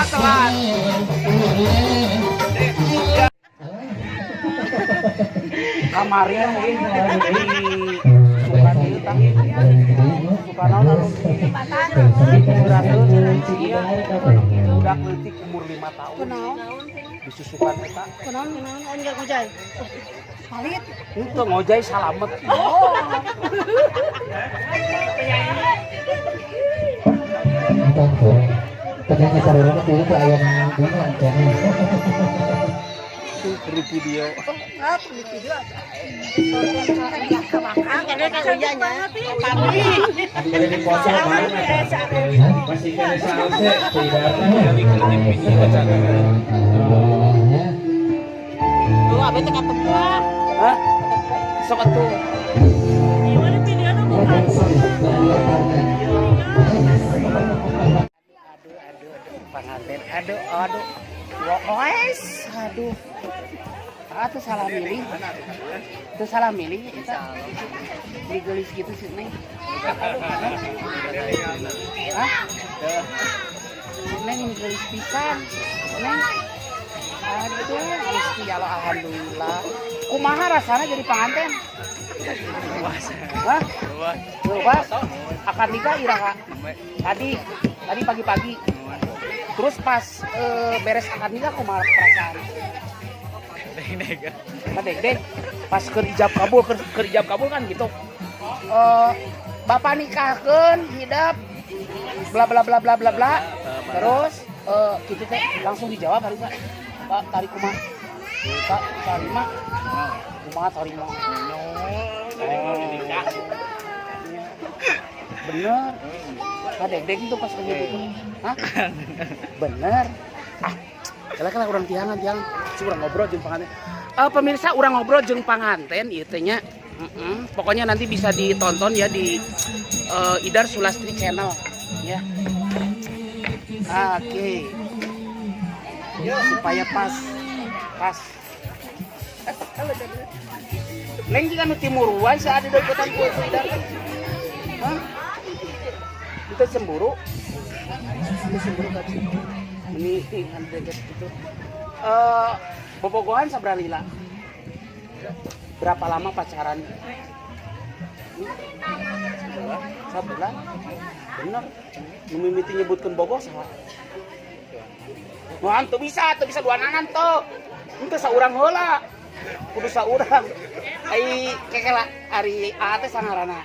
telat. Kamarnya mungkin di suka diutang suka naon iya udah leutik umur 5 tahun disusukan eta Kunaon enggak ngojay. Palit. itu ngojay salamet ternyata sarurana dulu ke ayam bunga kan. di video Enggak, di video aja. Enggak kemakan karena kan hujannya. Tapi Ada di foto masih kena salse tidak dari klinik video acara. lu abis teh ketemu lah. hah sok atuh Gimana videonya bukan? aduh panganten aduh woes aduh tuh salah milih kita digelis gitu sih neng hah neng ini gelis pisan neng aduh gusti ya Allah alhamdulillah kumaha rasana jadi pengantin hah luas akan nikah iraha tadi pagi-pagi terus pas beres akad nikah kumaha perasaan deg pas keur ijab kabul kan gitu bapak nikahkeun hidap bla bla bla bla bla bla terus gitu teh langsung dijawab hari Pak tarik kumaha Pak tarima kumaha tarima bener deg itu pas kayak gitu hah bener kalau orang tiangan si urang ngobrol jeung panganten pemirsa urang ngobrol jeung panganten ieu teh nya pokoknya nanti bisa ditonton ya di Idar Sulastri channel ya oke supaya pas neng jika nu timuruan saat ada ikutan ku Idar hah itu cemburu kan ini kan deket gitu bobogohan sabralila berapa lama pacaran sebulan bener mimiti nyebutkan bogoh saha nuan tuh bisa dua nangan tuh itu saurang heula kudu saurang ai kekela ari teh sangarana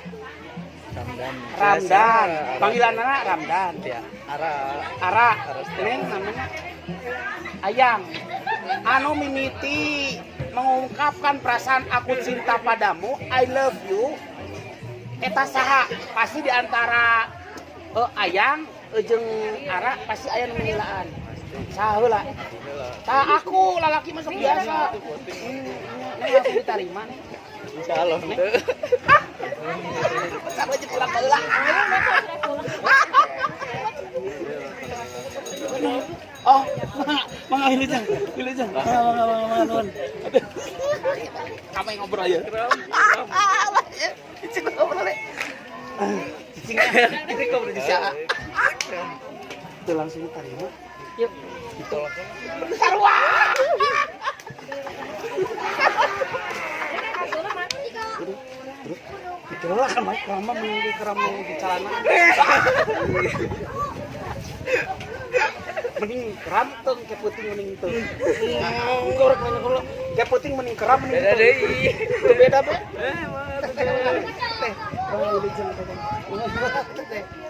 Ramdan. Panggilanana Ramdan. Ya, Ara. Neng namanya Ayang. Anu mimiti mengungkapkan perasaan aku cinta padamu, I love you. Eta saha? Pasti di antara Ayang jeung Ara pasti aya nu mengilaan. Saha heula? Tah aku lalaki masuk biasa. Neng langsung diterima nih. insyaallah teu. Sampai jepulang heula. Oh, mangga wilujeng. Mangga nuhun. Kamu yang ngobrol ya. Cicing ngobrol le. Cicing ngobrol di sana. Itu langsung diterima. Yuk. Itu. Sarua. Itulah kan Mike lama menunggu keramnya di celana. Mending keram tuh kayak puting mending itu. Korek nanya kalau kayak puting mending keram mending itu. Itu beda be.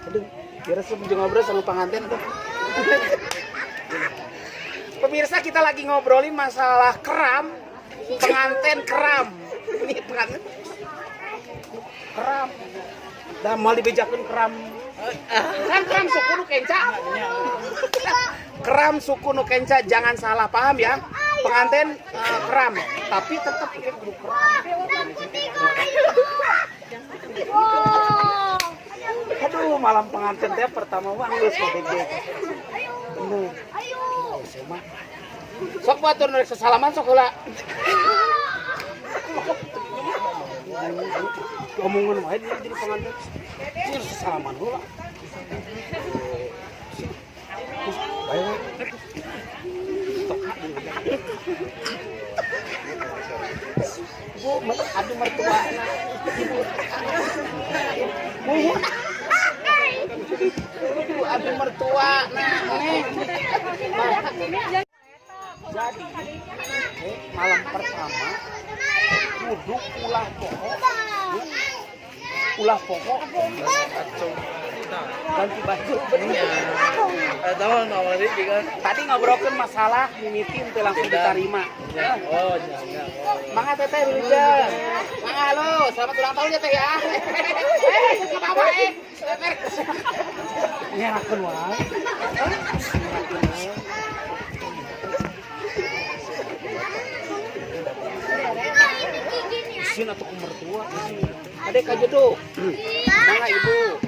Aduh, biar sebelum ngobrol sama pengantin tuh. Pemirsa kita lagi ngobrolin masalah keram, pengantin keram. Ini pengantin keram. Dah mal dibejakeun keram. Kan keram suku nu kenca. Keram suku nu kenca jangan salah paham ya. Pengantin keram, tapi tetap kudu keram. Aduh, malam pengantin teh pertama mah geus gede. Bener. Sok batur nu sesalaman sok heula. Ngomongin wae jadi pengantin. Ini salaman heula. Aduh mertua, nah neng. Jadi malam pertama duduk ulah pokok, ganti baju. Tahu nomornya juga. Tadi ngobrolkan masalah mimitin teh langsung diterima. Oh, jangan. Mangga teteh wilujeng. Mangga halo, selamat ulang tahun ya teh ya. Enggak apa-apa nyerakeun wae. Isin atau ke mertua. Adek aja tuh. Mangga ibu.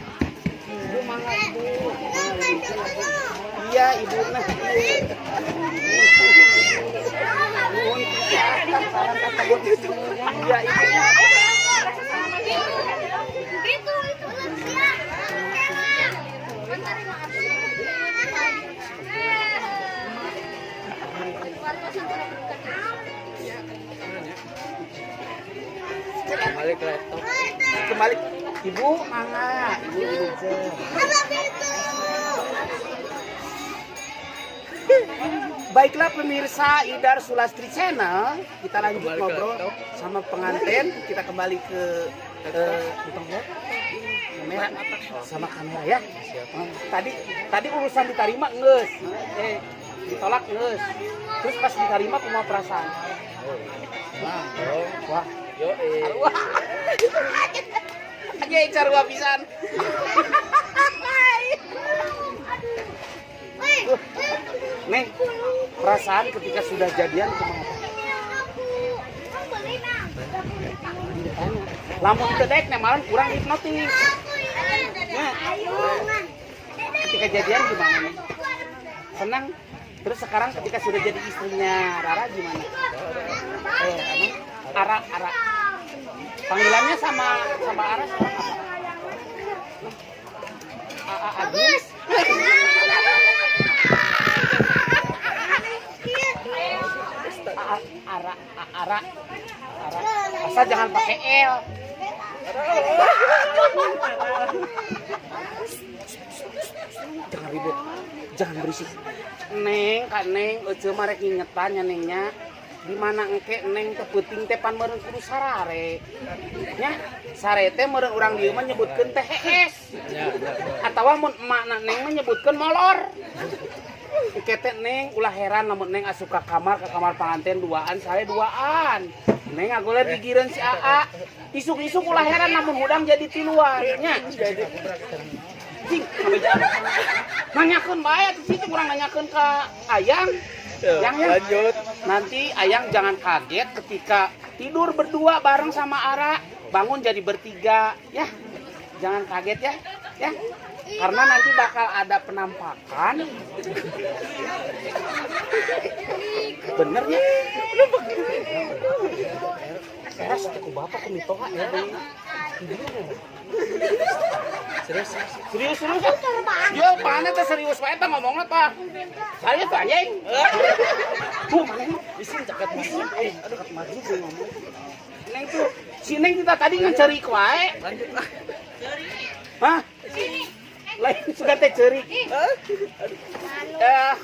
Ibu mangga ibu. Iya ibu nah. Iya ibu. Balik laptop. Kembali ibu mangga ibu Baiklah pemirsa Idar Sulastri Channel, kita lanjut ngobrol sama pengantin. Kita kembali ke kamera sama kamera ya. Tadi urusan diterima nges, ditolak nges. Terus pas diterima kumaha perasaan? Wah. Yo, Aja carua pisan. Neng, perasaan ketika sudah jadian kumaha? Lamun teu dek malam kurang hipnotis. Nah, ketika jadian gimana nih? Senang? Terus sekarang ketika sudah jadi istrinya Rara gimana? Ara. Panggilannya sama Ara sama apa? Agus. Ara. Asal jangan pakai L. Jangan ribut. Jangan berisik. Neng, Kak Neng, euceum mah rek ngingetan nya Nengnya. Di mana engke Neng teh peuting teh pan meureun kudu sarare. Nya, sare teh meureun urang dieu mah nyebutkeun teh hees. Atawa mun emakna Neng mah nyebutkeun molor. Engke teh Neng ulah heran lamun Neng asup ka kamar pengantin duaan sare duaan. Neng agole pikireun si Aa. Isuk-isuk ulah heran lamun hudang jadi tiluan nya. Cing, sampai jalan. Nanyakeun bae di situ kurang nanyakeun ke Ayang. Yang lanjut. Nanti Ayang jangan kaget ketika tidur berdua bareng sama Ara, bangun jadi bertiga, ya. Jangan kaget ya, ya. Karena nanti bakal ada penampakan. Bener ya? Eras aku bapak ke mitoha ya, Bang. Serius. Dia mana teh serius wae teh ngomongna tah. Saya teh anjing. Tuh mana isin jaket maju. Aduh kat maju gue ngomong. Neng tuh, si Neng kita tadi ngecerik wae. Lanjut lah. Hah? Lain suka teh cerik.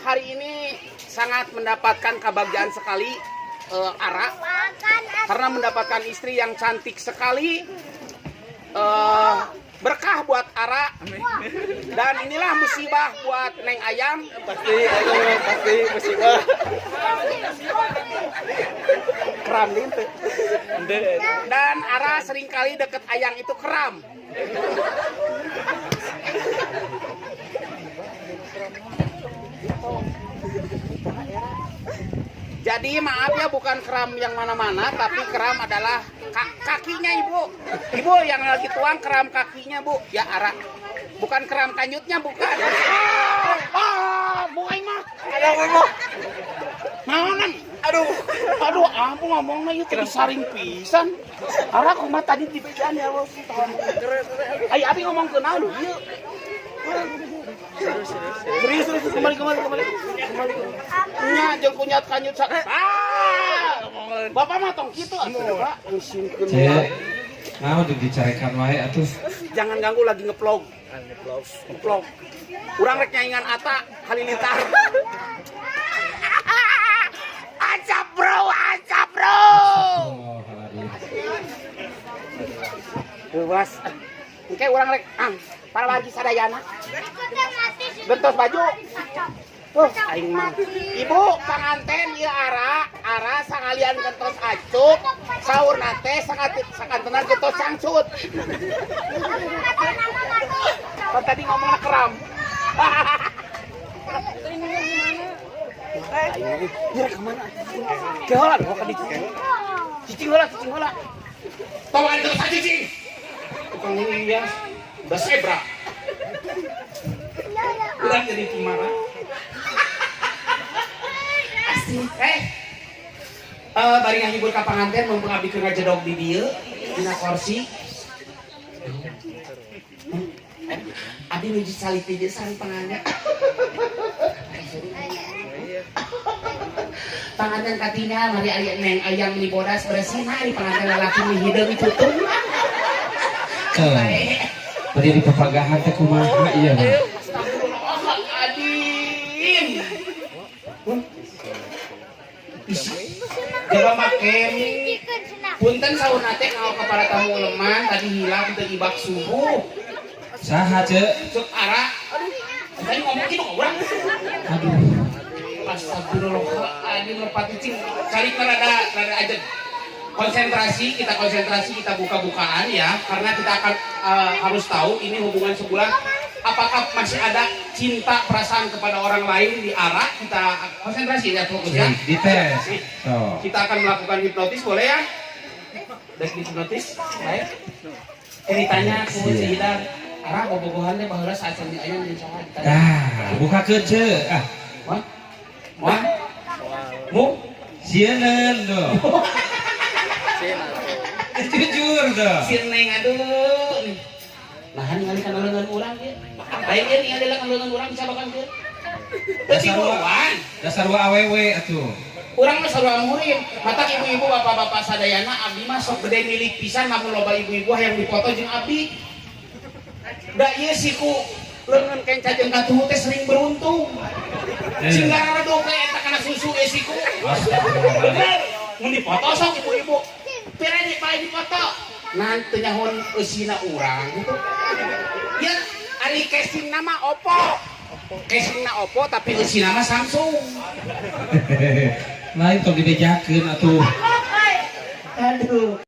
Hari ini sangat mendapatkan kebahagiaan sekali Ara karena mendapatkan istri yang cantik sekali. Berkah buat Ara dan inilah musibah buat Neng Ayang. Pasti musibah. Keram lintu. Dan Ara seringkali deket Ayang itu keram. Jadi maaf ya, bukan keram yang mana-mana, tapi keram adalah kakinya ibu. Ibu yang lagi tuang keram kakinya bu. Ya Ara, bukan keram kanjutnya, bukan. Bu aing mah. Naonan? Aduh, ampun ngomongnya itu disaring pisan. Ara kumaha tadi di bedaan ya Allah. Ayo abi ngomong ke naon ieu. Serius kembali. Nya jeung kunyat kanyut Bapak mah tong kitu atuh Pak. Ngusimkeun Nah, udah dicarekan wae atuh. Jangan ganggu lagi ngeplog. Ngeplog. Urang rek nyaingan Ata Halilintar. Acap bro, acap bro. Bebas. Engke urang rek para wargi sadayana. Bentos baju. Aing mah. Ibu panganten ieu ara sangalian kentos acup, saurna teh sakantenan kentos sangcut. Kan tadi ngomongna keram. Iya kemana? Keholan mau ke cicing. Cicing heula. Tolong ada terus cicing. Tukang ini ya, udah zebra. Udah jadi gimana? Asik. Bari ngahibur ka panganten mumpung abdi keur ngajedog di dieu dina kursi. Abdi nuju salib di dieu sareng panganten. Panganten katingal mari ari neng ayam ni bodas beresina di panganten lalaki ni hideung tutung. Tadi di pepagahan teh kumaha ieu mah. Astagfirullahaladzim. Jaga makem. Punten sauna teh ngao ka para tamu leman tadi hilang teu ibak subuh. Saha ceuk? Cuk ara. Tadi ngomong kitu ka urang. Aduh. Astagfirullahaladzim lepati cing. Cari rada aja. Konsentrasi, kita buka-bukaan ya, karena kita akan harus tahu ini hubungan sebulan. Apakah masih ada cinta perasaan kepada orang lain di arah kita konsentrasi ya fokus ya. Dites. So. Kita akan melakukan hipnotis boleh ya? Dan hipnotis, baik. Ditanya ku Cihidar, arah bobogohannya baheula saat sandi aya di saha ditanya. Buka ceuk. Wah. Mu Sieun do. Jujur do. Sieun neng aduh. Nah, ningali kana leungeun urang ieu. Baik ieu ningali kana leungeun urang bisa bakal ieu. Dasar wa awewe atuh. Urang mah sarua murim. Matak ibu-ibu bapak-bapak sadayana abdi mah sok gede milik pisan namun loba ibu-ibu yang dipoto jeung abdi. Da ieu siku leungeun kenca jeung katuhu teh sering beruntung. Sing ngaradog teh eta kana susu siku. Mun dipoto sok ibu-ibu. Pira di pae dipoto. Nanti nyahon usina urang gitu. Ya, ari casing nama Oppo. Casing na Oppo tapi usina mah Samsung. Lain tong dibejakeun atuh. Aduh.